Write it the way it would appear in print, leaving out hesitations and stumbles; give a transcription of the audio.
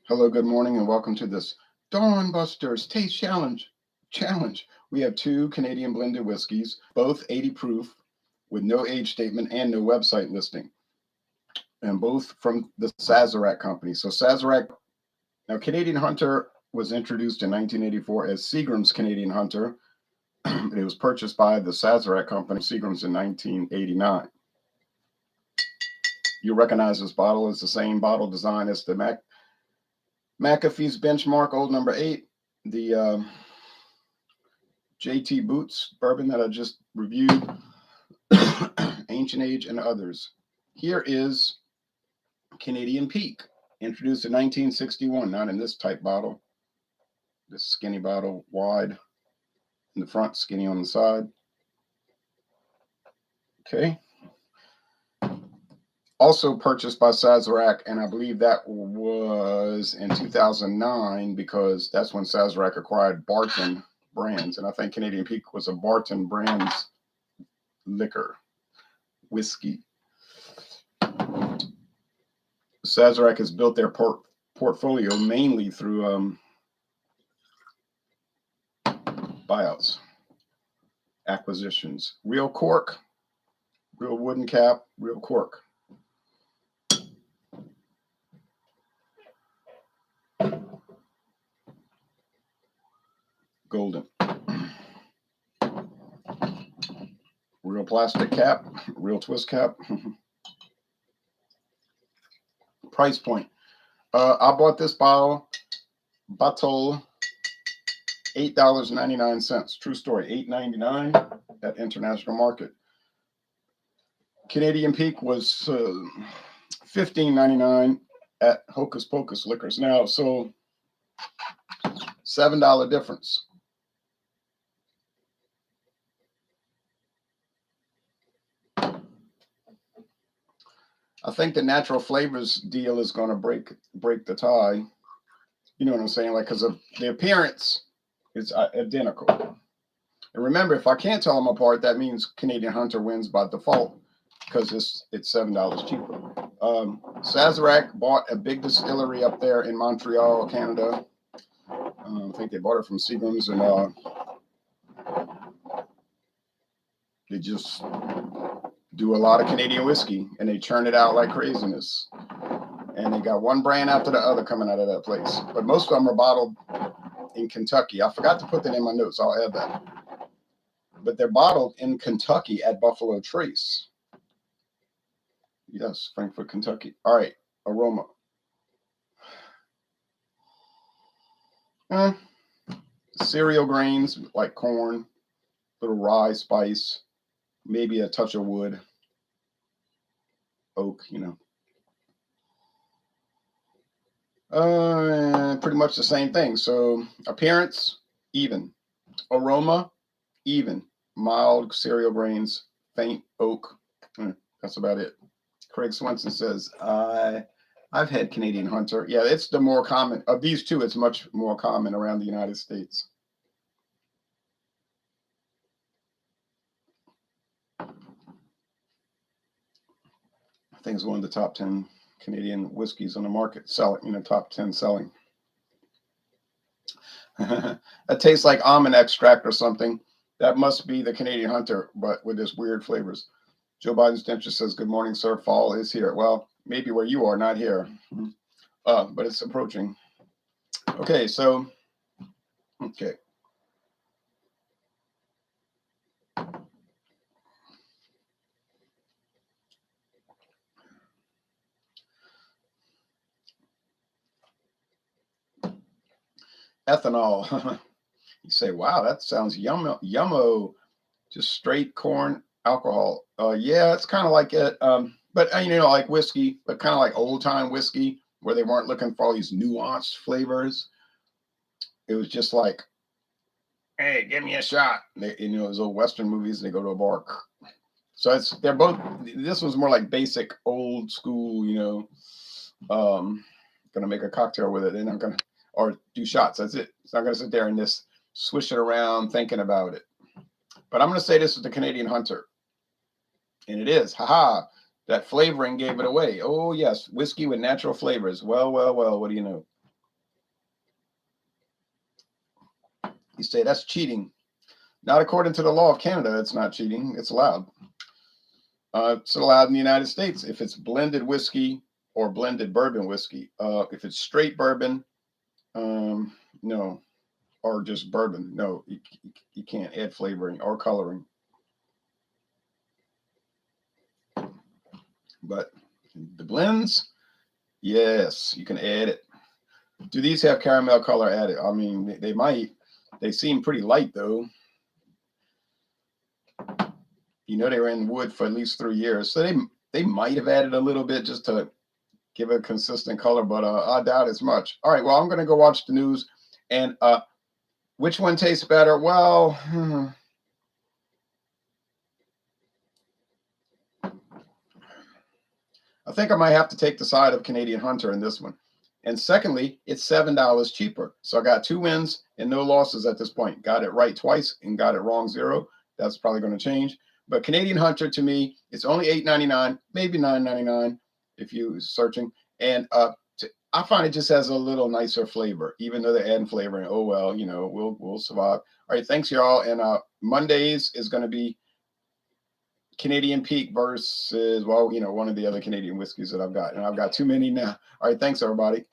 Hello, good morning, and welcome to this Dawn Busters Taste Challenge. We have two Canadian blended whiskeys, both 80 proof, with no age statement and no website listing, and both from the Sazerac company. So Sazerac, now Canadian Hunter was introduced in 1984 as Seagram's Canadian Hunter. It was purchased by the Sazerac company, Seagram's, in 1989. You recognize this bottle as the same bottle design as the McAfee's Benchmark Old Number 8, the JT Boots bourbon that I just reviewed, Ancient Age, and others. Here is Canadian Peak, introduced in 1961, not in this type bottle. This skinny bottle, wide in the front, skinny on the side. Okay. Also purchased by Sazerac, and I believe that was in 2009 because that's when Sazerac acquired Barton Brands, and I think Canadian Peak was a Barton Brands liquor, whiskey. Sazerac has built their portfolio mainly through buyouts, acquisitions. Real cork, real wooden cap, real cork. Golden. Real plastic cap, real twist cap. Price point. I bought this bottle, $8.99. True story, $8.99 at International Market. Canadian Peak was $15.99 at Hocus Pocus Liquors. Now, so $7 difference. I think the natural flavors deal is going to break the tie. You know what I'm saying? Like, because of the appearance, it's identical. And remember, if I can't tell them apart, that means Canadian Hunter wins by default because it's $7 cheaper. Sazerac bought a big distillery up there in Montreal, Canada. I think they bought it from Seagram's, and they just do a lot of Canadian whiskey, and they churn it out like craziness. And they got one brand after the other coming out of that place. But most of them are bottled in Kentucky. I forgot to put that in my notes. I'll add that. But they're bottled in Kentucky at Buffalo Trace. Yes, Frankfort, Kentucky. All right, aroma. Cereal grains like corn, little rye spice, maybe a touch of wood, oak, pretty much the same thing. So appearance, even. Aroma, even. Mild cereal grains, faint oak. That's about it. Craig Swenson says, I've had Canadian Hunter. Yeah, it's the more common. Of these two, it's much more common around the United States. I think it's one of the top 10 Canadian whiskeys on the market, selling, top 10 selling. That tastes like almond extract or something. That must be the Canadian Hunter, but with this weird flavors. Joe Biden's dentist says, good morning, sir. Fall is here. Well, maybe where you are, not here. But it's approaching. Okay, so, okay. Ethanol. You say, wow, that sounds yummo. Just straight corn alcohol. Yeah, it's kind of like it. But like whiskey, but kind of like old time whiskey where they weren't looking for all these nuanced flavors. It was just like, hey, give me a shot. Those old Western movies, they go to a bar. So they're both, this was more like basic old school, gonna make a cocktail with it. They're not gonna, or do shots. That's it. It's not gonna sit there and just swish it around thinking about it. But I'm gonna say this is the Canadian Hunter. And it is. Haha. That flavoring gave it away. Oh, yes. Whiskey with natural flavors. Well, what do you know? You say that's cheating. Not according to the law of Canada. It's not cheating. It's allowed. It's allowed in the United States if it's blended whiskey or blended bourbon whiskey. If it's straight bourbon, no, or just bourbon, no, you can't add flavoring or coloring. But the blends, yes, you can add it. Do these have caramel color added? I mean, they might. They seem pretty light though. You know, they were in wood for at least 3 years, so they might have added a little bit just to give a consistent color, but I doubt as much. All right, well, I'm gonna go watch the news, and which one tastes better? Well, I think I might have to take the side of Canadian Hunter in this one. And secondly, it's $7 cheaper. So I got 2 wins and no losses at this point. Got it right twice and got it wrong 0. That's probably going to change. But Canadian Hunter, to me, it's only $8.99, maybe $9.99 if you're searching. And I find it just has a little nicer flavor, even though they're adding flavoring. Oh, well, you know, we'll survive. All right, thanks, y'all. And Mondays is going to be Canadian Peak versus, well, you know, one of the other Canadian whiskeys that I've got. And I've got too many now. All right, thanks, everybody.